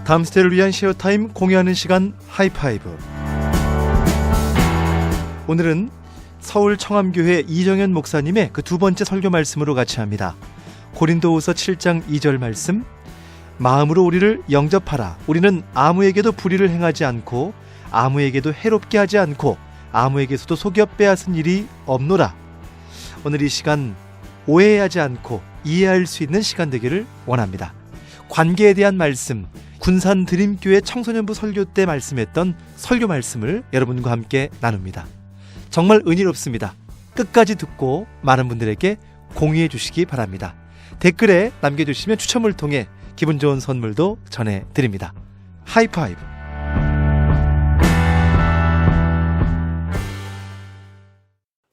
다음 세대를 위한 쉐어타임 공유하는 시간 하이파이브. 오늘은 서울 청암교회 이정현 목사님의 그 두 번째 설교 말씀으로 같이 합니다. 고린도후서 7장 2절 말씀, 마음으로 우리를 영접하라. 우리는 아무에게도 불의를 행하지 않고 아무에게도 해롭게 하지 않고 아무에게서도 속여 빼앗은 일이 없노라. 오늘 이 시간 오해하지 않고 이해할 수 있는 시간 되기를 원합니다. 관계에 대한 말씀, 군산 드림교회 청소년부 설교 때 말씀했던 설교 말씀을 여러분과 함께 나눕니다. 정말 은혜롭습니다. 끝까지 듣고 많은 분들에게 공유해 주시기 바랍니다. 댓글에 남겨주시면 추첨을 통해 기분 좋은 선물도 전해드립니다. 하이파이브.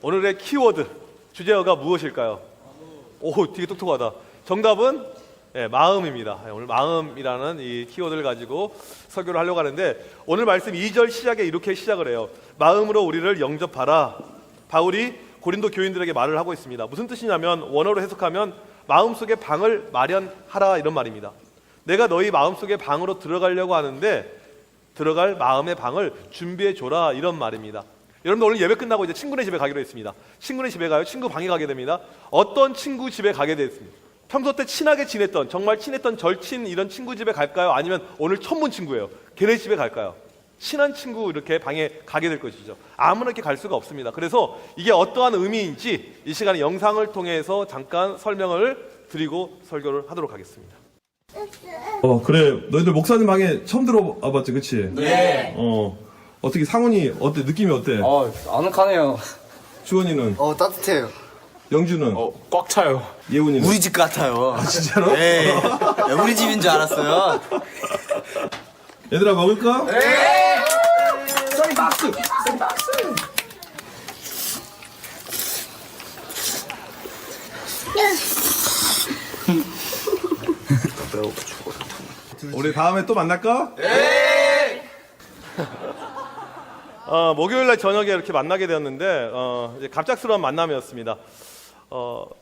오늘의 키워드 주제어가 무엇일까요? 오, 되게 똑똑하다. 정답은 마음입니다. 오늘 마음이라는 이 키워드를 가지고 설교를 하려고 하는데, 오늘 말씀 2절 시작에 이렇게 시작을 해요. 마음으로 우리를 영접하라. 바울이 고린도 교인들에게 말을 하고 있습니다. 무슨 뜻이냐면, 원어로 해석하면 마음속에 방을 마련하라, 이런 말입니다. 내가 너희 마음속에 방으로 들어가려고 하는데 들어갈 마음의 방을 준비해 줘라, 이런 말입니다. 여러분들 오늘 예배 끝나고 이제 친구네 집에 가기로 했습니다. 친구네 집에 가요. 친구 방에 가게 됩니다. 어떤 친구 집에 가게 됐습니다. 평소 때 친하게 지냈던, 정말 친했던 절친 이런 친구 집에 갈까요? 아니면 오늘 처음 본 친구예요, 걔네 집에 갈까요? 친한 친구 이렇게 방에 가게 될 것이죠. 아무나 이렇게 갈 수가 없습니다. 그래서 이게 어떠한 의미인지 이 시간에 영상을 통해서 잠깐 설명을 드리고 설교를 하도록 하겠습니다. 그래, 너희들 목사님 방에 처음 들어와봤지, 그치? 네. 어떻게 상훈이 어때? 느낌이 어때? 아늑하네요. 주원이는? 따뜻해요. 영주는? 꽉 차요. 예훈이는? 우리 집 같아요. 진짜로? 네. 우리 집인 줄 알았어요. 얘들아, 먹을까? 네. 썰박스. 썰박스. 우리 다음에 또 만날까? 네. 목요일날 저녁에 이렇게 만나게 되었는데 이제 갑작스러운 만남이었습니다.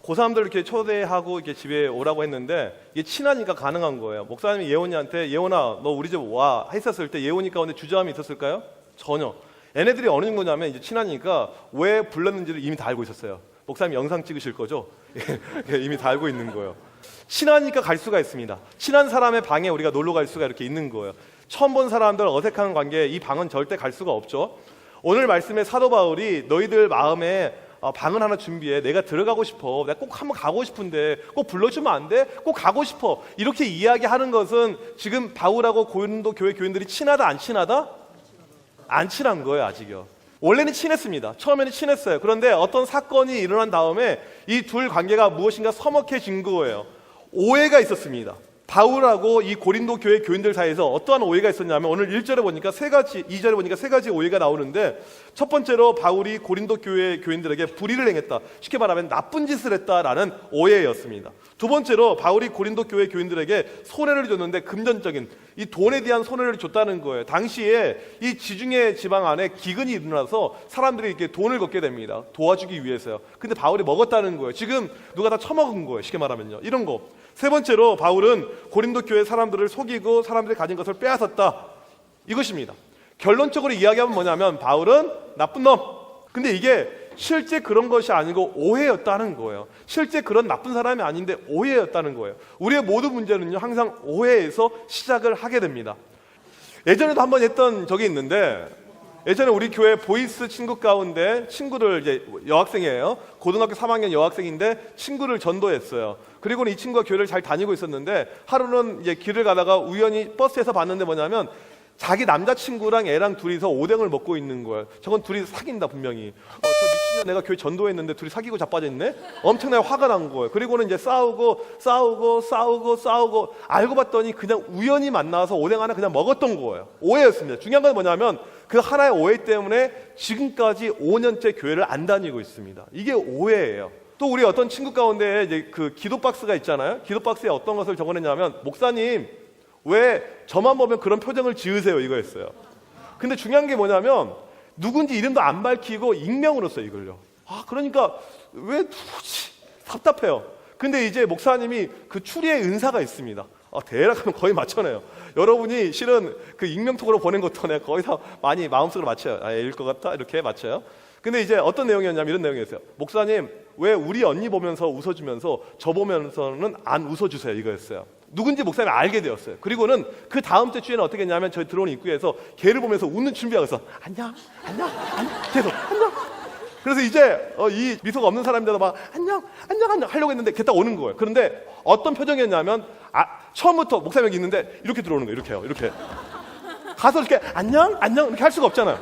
고3들 이렇게 초대하고 이렇게 집에 오라고 했는데 이게 친하니까 가능한 거예요. 목사님이 예원이한테 예원아 너 우리 집 와 했었을 때 예원이 가운데 주저함이 있었을까요? 전혀. 얘네들이 어느 정도냐면 이제 친하니까 왜 불렀는지를 이미 다 알고 있었어요. 목사님 영상 찍으실 거죠? 이미 다 알고 있는 거예요. 친하니까 갈 수가 있습니다. 친한 사람의 방에 우리가 놀러 갈 수가 이렇게 있는 거예요. 처음 본 사람들, 어색한 관계에 이 방은 절대 갈 수가 없죠. 오늘 말씀에 사도 바울이 너희들 마음에 방을 하나 준비해. 내가 들어가고 싶어. 내가 꼭 한번 가고 싶은데 꼭 불러주면 안 돼? 꼭 가고 싶어. 이렇게 이야기하는 것은 지금 바울하고 고린도 교회 교인들이 친하다 안 친하다? 안 친한 거예요, 아직요. 원래는 친했습니다. 처음에는 친했어요. 그런데 어떤 사건이 일어난 다음에 이 둘 관계가 무엇인가 서먹해진 거예요. 오해가 있었습니다. 바울하고 이 고린도 교회 교인들 사이에서 어떠한 오해가 있었냐면, 오늘 1절에 보니까 3가지, 2절에 보니까 3가지 오해가 나오는데, 첫 번째로 바울이 고린도 교회 교인들에게 불의를 행했다. 쉽게 말하면 나쁜 짓을 했다라는 오해였습니다. 두 번째로 바울이 고린도 교회 교인들에게 손해를 줬는데 금전적인 이 돈에 대한 손해를 줬다는 거예요. 당시에 이 지중해 지방 안에 기근이 일어나서 사람들이 이렇게 돈을 걷게 됩니다. 도와주기 위해서요. 근데 바울이 먹었다는 거예요. 지금 누가 다 처먹은 거예요. 쉽게 말하면요. 이런 거. 세 번째로 바울은 고린도 교회 사람들을 속이고 사람들이 가진 것을 빼앗았다. 이것입니다. 결론적으로 이야기하면 뭐냐면 바울은 나쁜 놈. 근데 이게 실제 그런 것이 아니고 오해였다는 거예요. 실제 그런 나쁜 사람이 아닌데 오해였다는 거예요. 우리의 모든 문제는요, 항상 오해에서 시작을 하게 됩니다. 예전에도 한번 했던 적이 있는데, 예전에 우리 교회 보이스 친구 가운데 친구를, 이제 여학생이에요. 고등학교 3학년 여학생인데 친구를 전도했어요. 그리고는 이 친구가 교회를 잘 다니고 있었는데, 하루는 이제 길을 가다가 우연히 버스에서 봤는데 뭐냐면 자기 남자친구랑 애랑 둘이서 오뎅을 먹고 있는 거예요. 저건 둘이 사귄다 분명히. 저 미친년, 내가 교회 전도했는데 둘이 사귀고 자빠졌네? 엄청나게 화가 난 거예요. 그리고는 이제 싸우고 알고 봤더니 그냥 우연히 만나서 오뎅 하나 그냥 먹었던 거예요. 오해였습니다. 중요한 건 뭐냐면 그 하나의 오해 때문에 지금까지 5년째 교회를 안 다니고 있습니다. 이게 오해예요. 또 우리 어떤 친구 가운데 이제 그 기도 박스가 있잖아요. 기도 박스에 어떤 것을 적어냈냐면, 목사님 왜 저만 보면 그런 표정을 지으세요, 이거였어요. 근데 중요한 게 뭐냐면 누군지 이름도 안 밝히고 익명으로 써요, 이걸요. 그러니까 왜 누구지? 답답해요. 근데 이제 목사님이 그 추리의 은사가 있습니다. 대략 하면 거의 맞춰내요. 여러분이 실은 그 익명톡으로 보낸 것도 내가 거의 다 많이 마음속으로 맞춰요. 읽을 것 같다 이렇게 맞춰요. 근데 이제 어떤 내용이었냐면 이런 내용이었어요. 목사님 왜 우리 언니 보면서 웃어주면서 저 보면서는 안 웃어주세요 이거였어요. 누군지 목사님이 알게 되었어요. 그리고는 그 다음 주에는 어떻게 했냐면 저희 들어오는 입구에서 걔를 보면서 웃는 준비하고 있어. 안녕 계속 안녕. 그래서 이제 이 미소가 없는 사람들도 막 안녕 하려고 했는데 걔 딱 오는 거예요. 그런데 어떤 표정이었냐면 처음부터 목사님 여기 있는데 이렇게 들어오는 거예요. 이렇게요. 이렇게 가서 이렇게 안녕 이렇게 할 수가 없잖아요.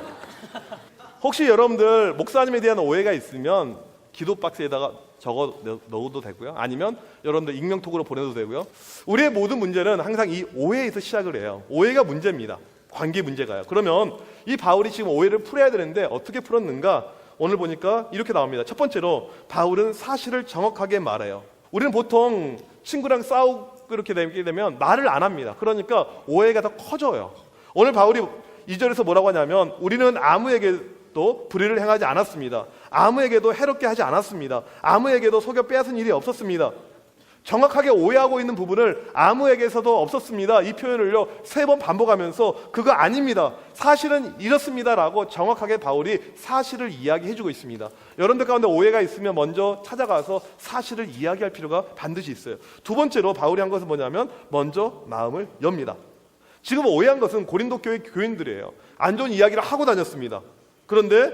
혹시 여러분들 목사님에 대한 오해가 있으면 기도 박스에다가 적어 넣어도 되고요. 아니면 여러분들 익명톡으로 보내도 되고요. 우리의 모든 문제는 항상 이 오해에서 시작을 해요. 오해가 문제입니다. 관계 문제가요. 그러면 이 바울이 지금 오해를 풀어야 되는데 어떻게 풀었는가? 오늘 보니까 이렇게 나옵니다. 첫 번째로 바울은 사실을 정확하게 말해요. 우리는 보통 친구랑 싸우고 이렇게 되게 되면 말을 안 합니다. 그러니까 오해가 더 커져요. 오늘 바울이 2절에서 뭐라고 하냐면 우리는 아무에게도 불의를 행하지 않았습니다. 아무에게도 해롭게 하지 않았습니다. 아무에게도 속여 빼앗은 일이 없었습니다. 정확하게 오해하고 있는 부분을 아무에게서도 없었습니다. 이 표현을요 3번 반복하면서 그거 아닙니다. 사실은 이렇습니다라고 정확하게 바울이 사실을 이야기해주고 있습니다. 여러분들 가운데 오해가 있으면 먼저 찾아가서 사실을 이야기할 필요가 반드시 있어요. 두 번째로 바울이 한 것은 뭐냐면 먼저 마음을 엽니다. 지금 오해한 것은 고린도 교회 교인들이에요. 안 좋은 이야기를 하고 다녔습니다. 그런데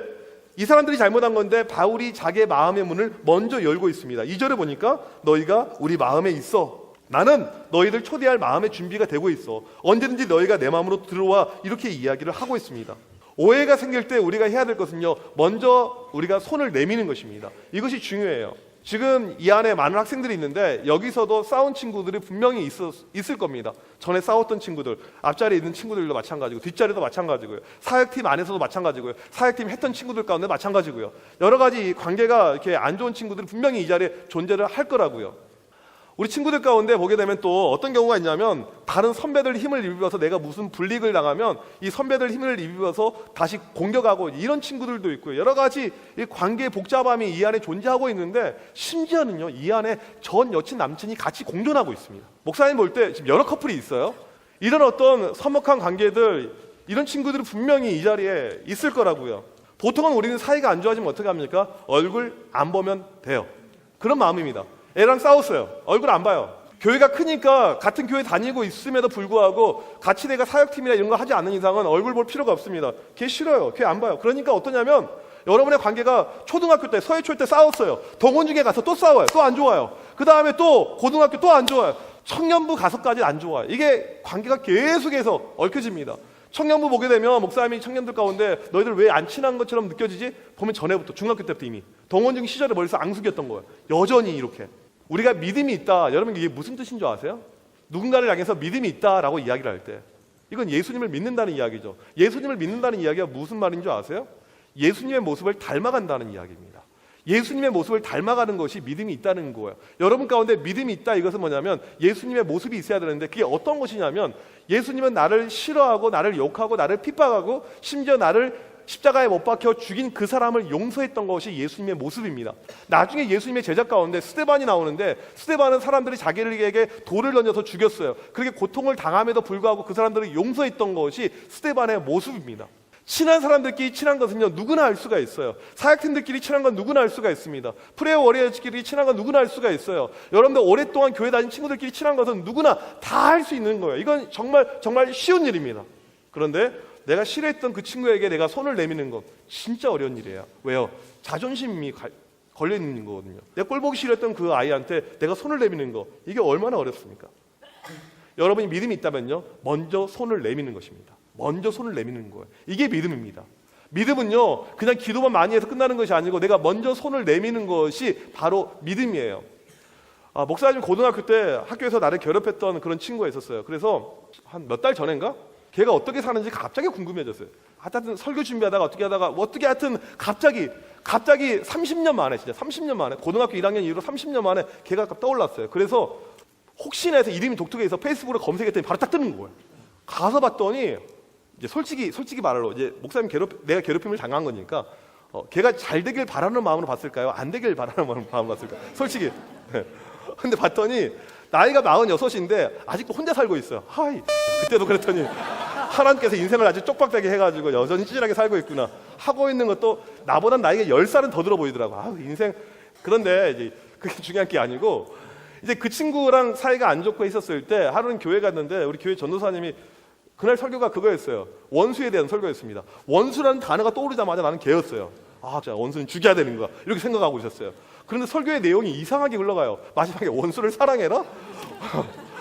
이 사람들이 잘못한 건데 바울이 자기의 마음의 문을 먼저 열고 있습니다. 2절에 보니까 너희가 우리 마음에 있어. 나는 너희들 초대할 마음의 준비가 되고 있어. 언제든지 너희가 내 마음으로 들어와. 이렇게 이야기를 하고 있습니다. 오해가 생길 때 우리가 해야 될 것은요 먼저 우리가 손을 내미는 것입니다. 이것이 중요해요. 지금 이 안에 많은 학생들이 있는데 여기서도 싸운 친구들이 분명히 있을 겁니다. 전에 싸웠던 친구들, 앞자리에 있는 친구들도 마찬가지고 뒷자리도 마찬가지고요. 사역팀 안에서도 마찬가지고요. 사역팀 했던 친구들 가운데 마찬가지고요. 여러 가지 관계가 이렇게 안 좋은 친구들이 분명히 이 자리에 존재를 할 거라고요. 우리 친구들 가운데 보게 되면 또 어떤 경우가 있냐면 다른 선배들 힘을 입어서 내가 무슨 불이익을 당하면 이 선배들 힘을 입어서 다시 공격하고 이런 친구들도 있고요. 여러 가지 이 관계의 복잡함이 이 안에 존재하고 있는데 심지어는요 이 안에 전 여친 남친이 같이 공존하고 있습니다. 목사님 볼 때 지금 여러 커플이 있어요. 이런 어떤 서먹한 관계들 이런 친구들이 분명히 이 자리에 있을 거라고요. 보통은 우리는 사이가 안 좋아지면 어떻게 합니까? 얼굴 안 보면 돼요. 그런 마음입니다. 애랑 싸웠어요. 얼굴 안 봐요. 교회가 크니까 같은 교회 다니고 있음에도 불구하고 같이 내가 사역팀이나 이런 거 하지 않는 이상은 얼굴 볼 필요가 없습니다. 걔 싫어요. 걔 안 봐요. 그러니까 어떠냐면 여러분의 관계가 초등학교 때 서해초 때 싸웠어요. 동원 중에 가서 또 싸워요. 또 안 좋아요. 그 다음에 또 고등학교 또 안 좋아요. 청년부 가서까지 안 좋아요. 이게 관계가 계속해서 얽혀집니다. 청년부 보게 되면 목사님이 청년들 가운데 너희들 왜 안 친한 것처럼 느껴지지? 보면 전에부터 중학교 때부터 이미 동원중 시절에 머리에서 앙숙이었던 거예요. 여전히 이렇게 우리가 믿음이 있다. 여러분 이게 무슨 뜻인 줄 아세요? 누군가를 향해서 믿음이 있다라고 이야기를 할 때 이건 예수님을 믿는다는 이야기죠. 예수님을 믿는다는 이야기가 무슨 말인 줄 아세요? 예수님의 모습을 닮아간다는 이야기입니다. 예수님의 모습을 닮아가는 것이 믿음이 있다는 거예요. 여러분 가운데 믿음이 있다 이것은 뭐냐면 예수님의 모습이 있어야 되는데 그게 어떤 것이냐면 예수님은 나를 싫어하고 나를 욕하고 나를 핍박하고 심지어 나를 십자가에 못 박혀 죽인 그 사람을 용서했던 것이 예수님의 모습입니다. 나중에 예수님의 제자 가운데 스데반이 나오는데 스데반은 사람들이 자기에게 돌을 던져서 죽였어요. 그렇게 고통을 당함에도 불구하고 그 사람들을 용서했던 것이 스데반의 모습입니다. 친한 사람들끼리 친한 것은요 누구나 알 수가 있어요. 사역팀들끼리 친한 건 누구나 알 수가 있습니다. 프레어 워리어즈끼리 친한 건 누구나 알 수가 있어요. 여러분들 오랫동안 교회 다닌 친구들끼리 친한 것은 누구나 다 할 수 있는 거예요. 이건 정말 쉬운 일입니다. 그런데 내가 싫어했던 그 친구에게 내가 손을 내미는 건 진짜 어려운 일이에요. 왜요? 자존심이 걸려 있는 거거든요. 내가 꼴보기 싫어했던 그 아이한테 내가 손을 내미는 거 이게 얼마나 어렵습니까? 여러분이 믿음이 있다면요 먼저 손을 내미는 것입니다. 먼저 손을 내미는 거예요. 이게 믿음입니다. 믿음은요 그냥 기도만 많이 해서 끝나는 것이 아니고 내가 먼저 손을 내미는 것이 바로 믿음이에요. 목사님 고등학교 때 학교에서 나를 괴롭혔던 그런 친구가 있었어요. 그래서 한 몇 달 전인가? 걔가 어떻게 사는지 갑자기 궁금해졌어요. 하여튼 설교 준비하다가 어떻게 하여튼 갑자기 30년 만에 진짜 30년 만에 고등학교 1학년 이후로 30년 만에 걔가 떠올랐어요. 그래서 혹시나 해서 이름이 독특해서 페이스북으로 검색했더니 바로 딱 뜨는 거예요. 가서 봤더니 이제 솔직히 말로 이제 목사님 내가 괴롭힘을 당한 거니까 걔가 잘 되길 바라는 마음으로 봤을까요? 안 되길 바라는 마음으로 봤을까요? 솔직히. 근데 봤더니 나이가 46인데 아직도 혼자 살고 있어요. 하이. 그때도 그랬더니 하나님께서 인생을 아주 쪽박되게 해가지고 여전히 찌질하게 살고 있구나 하고 있는 것도 나보다 나이가 10살은 더 들어 보이더라고. 아, 인생. 그런데 이제 그게 중요한 게 아니고 이제 그 친구랑 사이가 안 좋고 있었을 때 하루는 교회 갔는데 우리 교회 전도사님이 그날 설교가 그거였어요. 원수에 대한 설교였습니다. 원수라는 단어가 떠오르자마자 나는 개였어요. 아, 진짜 원수는 죽여야 되는 거야. 이렇게 생각하고 있었어요. 그런데 설교의 내용이 이상하게 흘러가요. 마지막에 원수를 사랑해라?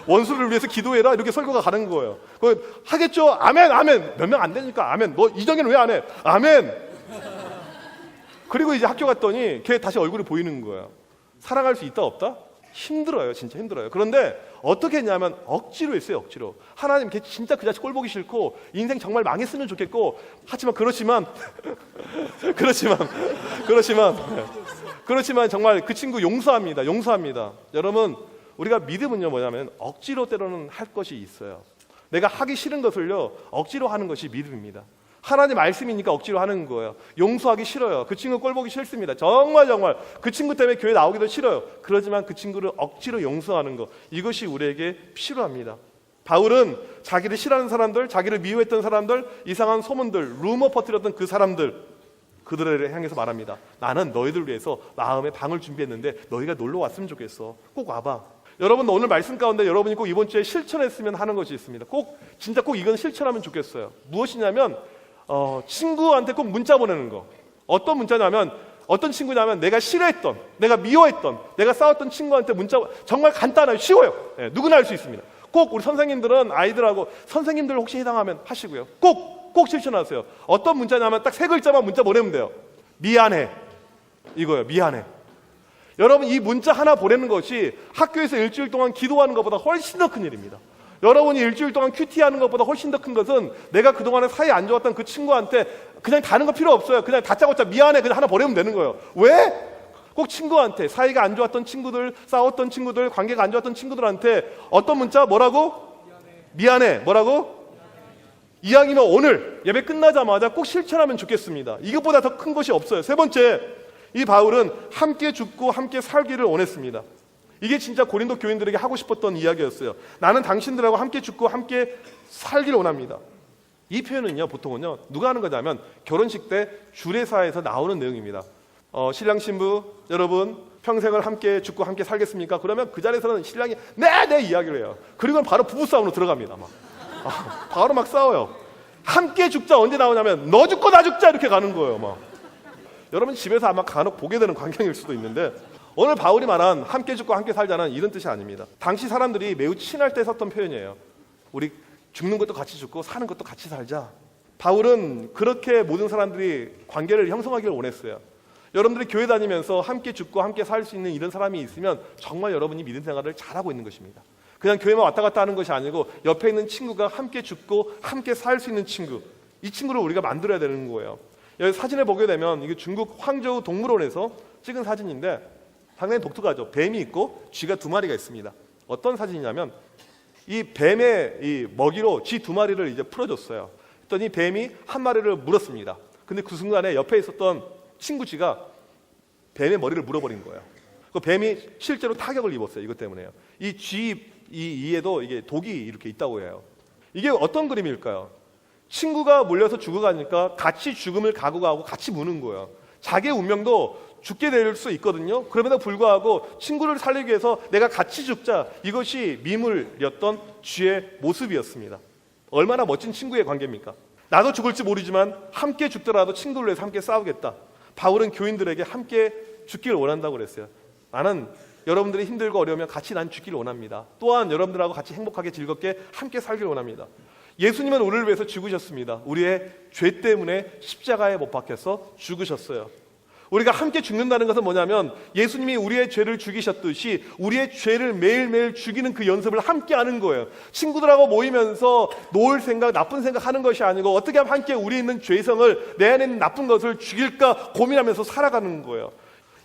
원수를 위해서 기도해라? 이렇게 설교가 가는 거예요. 하겠죠? 아멘, 아멘. 몇 명 안 되니까 아멘. 너 이정현 왜 안 해? 아멘. 그리고 이제 학교 갔더니 걔 다시 얼굴이 보이는 거예요. 사랑할 수 있다 없다? 힘들어요. 진짜 힘들어요. 그런데 어떻게 했냐면 억지로 했어요. 억지로. 하나님 걔 진짜 그 자식 꼴 보기 싫고 인생 정말 망했으면 좋겠고 하지만 그렇지만 정말 그 친구 용서합니다. 용서합니다. 여러분 우리가 믿음은요 뭐냐면 억지로 때로는 할 것이 있어요. 내가 하기 싫은 것을요 억지로 하는 것이 믿음입니다. 하나님 말씀이니까 억지로 하는 거예요. 용서하기 싫어요. 그 친구 꼴 보기 싫습니다. 정말 그 친구 때문에 교회 나오기도 싫어요. 그러지만 그 친구를 억지로 용서하는 것, 이것이 우리에게 필요합니다. 바울은 자기를 싫어하는 사람들, 자기를 미워했던 사람들, 이상한 소문들, 루머 퍼뜨렸던 그 사람들, 그들을 향해서 말합니다. 나는 너희들 위해서 마음의 방을 준비했는데 너희가 놀러 왔으면 좋겠어. 꼭 와봐. 여러분 오늘 말씀 가운데 여러분이 꼭 이번 주에 실천했으면 하는 것이 있습니다. 진짜 꼭 이건 실천하면 좋겠어요. 무엇이냐면 친구한테 꼭 문자 보내는 거. 어떤 문자냐면 어떤 친구냐면 내가 싫어했던, 내가 미워했던, 내가 싸웠던 친구한테 문자. 정말 간단해요. 쉬워요. 네, 누구나 할 수 있습니다. 꼭 우리 선생님들은 아이들하고 선생님들 혹시 해당하면 하시고요. 꼭 실천하세요. 어떤 문자냐면 딱 3글자만 문자 보내면 돼요. 미안해. 이거예요. 미안해. 여러분 이 문자 하나 보내는 것이 학교에서 일주일 동안 기도하는 것보다 훨씬 더 큰 일입니다. 여러분이 일주일 동안 큐티하는 것보다 훨씬 더 큰 것은 내가 그동안에 사이 안 좋았던 그 친구한테 그냥 다른 거 필요 없어요. 그냥 다짜고짜 미안해 그냥 하나 보내면 되는 거예요. 왜? 꼭 친구한테, 사이가 안 좋았던 친구들, 싸웠던 친구들, 관계가 안 좋았던 친구들한테 어떤 문자? 뭐라고? 미안해. 뭐라고? 이왕이면 오늘 예배 끝나자마자 꼭 실천하면 좋겠습니다. 이것보다 더 큰 것이 없어요. 3번째, 이 바울은 함께 죽고 함께 살기를 원했습니다. 이게 진짜 고린도 교인들에게 하고 싶었던 이야기였어요. 나는 당신들하고 함께 죽고 함께 살기를 원합니다. 이 표현은요 보통은요 누가 하는 거냐면 결혼식 때 주례사에서 나오는 내용입니다. 신랑 신부 여러분 평생을 함께 죽고 함께 살겠습니까? 그러면 그 자리에서는 신랑이 네 이야기를 해요. 그리고 바로 부부싸움으로 들어갑니다. 바로 막 싸워요. 함께 죽자 언제 나오냐면 너 죽고 나 죽자 이렇게 가는 거예요. 여러분 집에서 아마 간혹 보게 되는 광경일 수도 있는데 오늘 바울이 말한 함께 죽고 함께 살자는 이런 뜻이 아닙니다. 당시 사람들이 매우 친할 때 썼던 표현이에요. 우리 죽는 것도 같이 죽고 사는 것도 같이 살자. 바울은 그렇게 모든 사람들이 관계를 형성하기를 원했어요. 여러분들이 교회 다니면서 함께 죽고 함께 살 수 있는 이런 사람이 있으면 정말 여러분이 믿음 생활을 잘하고 있는 것입니다. 그냥 교회만 왔다 갔다 하는 것이 아니고 옆에 있는 친구가 함께 죽고 함께 살 수 있는 친구, 이 친구를 우리가 만들어야 되는 거예요. 여기 사진을 보게 되면 이게 중국 황저우 동물원에서 찍은 사진인데 상당히 독특하죠. 뱀이 있고 쥐가 2마리가 있습니다. 어떤 사진이냐면 이 뱀의 이 먹이로 쥐 2마리를 이제 풀어줬어요. 그랬더니 뱀이 1마리를 물었습니다. 근데 그 순간에 옆에 있었던 친구 쥐가 뱀의 머리를 물어버린 거예요. 그 뱀이 실제로 타격을 입었어요. 이것 때문에요. 이 쥐 이에도 이게 독이 이렇게 있다고 해요. 이게 어떤 그림일까요? 친구가 물려서 죽어가니까 같이 죽음을 각오하고 같이 무는 거예요. 자기의 운명도 죽게 될 수 있거든요. 그럼에도 불구하고 친구를 살리기 위해서 내가 같이 죽자. 이것이 미물이었던 쥐의 모습이었습니다. 얼마나 멋진 친구의 관계입니까? 나도 죽을지 모르지만 함께 죽더라도 친구를 위해서 함께 싸우겠다. 바울은 교인들에게 함께 죽기를 원한다고 그랬어요. 나는 여러분들이 힘들고 어려우면 같이 난 죽기를 원합니다. 또한 여러분들하고 같이 행복하게 즐겁게 함께 살기를 원합니다. 예수님은 우리를 위해서 죽으셨습니다. 우리의 죄 때문에 십자가에 못 박혀서 죽으셨어요. 우리가 함께 죽는다는 것은 뭐냐면 예수님이 우리의 죄를 죽이셨듯이 우리의 죄를 매일매일 죽이는 그 연습을 함께 하는 거예요. 친구들하고 모이면서 놓을 생각, 나쁜 생각 하는 것이 아니고 어떻게 하면 함께 우리에 있는 죄성을, 내 안에 있는 나쁜 것을 죽일까 고민하면서 살아가는 거예요.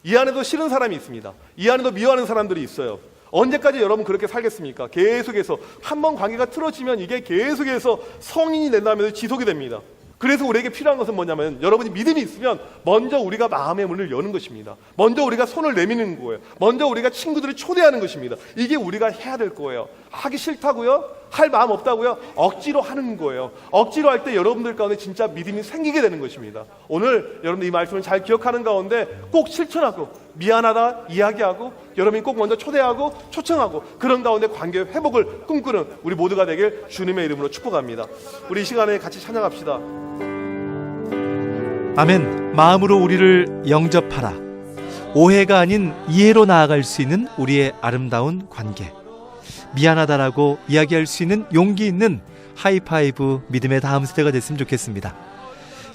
이 안에도 싫은 사람이 있습니다. 이 안에도 미워하는 사람들이 있어요. 언제까지 여러분 그렇게 살겠습니까? 계속해서 한 번 관계가 틀어지면 이게 계속해서 성인이 된다면서 지속이 됩니다. 그래서 우리에게 필요한 것은 뭐냐면 여러분이 믿음이 있으면 먼저 우리가 마음의 문을 여는 것입니다. 먼저 우리가 손을 내미는 거예요. 먼저 우리가 친구들을 초대하는 것입니다. 이게 우리가 해야 될 거예요. 하기 싫다고요? 할 마음 없다고요? 억지로 하는 거예요. 억지로 할 때 여러분들 가운데 진짜 믿음이 생기게 되는 것입니다. 오늘 여러분들 이 말씀을 잘 기억하는 가운데 꼭 실천하고 미안하다 이야기하고 여러분이 꼭 먼저 초대하고 초청하고 그런 가운데 관계 회복을 꿈꾸는 우리 모두가 되길 주님의 이름으로 축복합니다. 우리 이 시간에 같이 찬양합시다. 아멘. 마음으로 우리를 영접하라. 오해가 아닌 이해로 나아갈 수 있는 우리의 아름다운 관계. 미안하다라고 이야기할 수 있는 용기 있는 하이파이브 믿음의 다음 세대가 됐으면 좋겠습니다.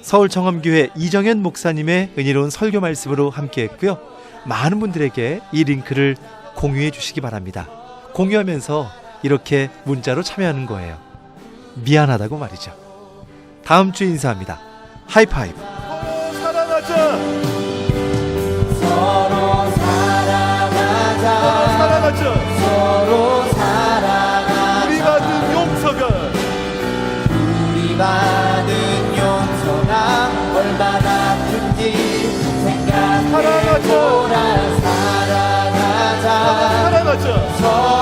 서울 청암교회 이정현 목사님의 은혜로운 설교 말씀으로 함께했고요. 많은 분들에게 이 링크를 공유해 주시기 바랍니다. 공유하면서 이렇게 문자로 참여하는 거예요. 미안하다고 말이죠. 다음 주에 인사합니다. 하이파이브. 사랑하자. 서로 사랑하자. 사랑하자. 서로 사랑하자. 우리 받은 용서가 우리 받은 용서가 얼마나 큰지 생각해보라. 사랑하자. 사랑하자. 서로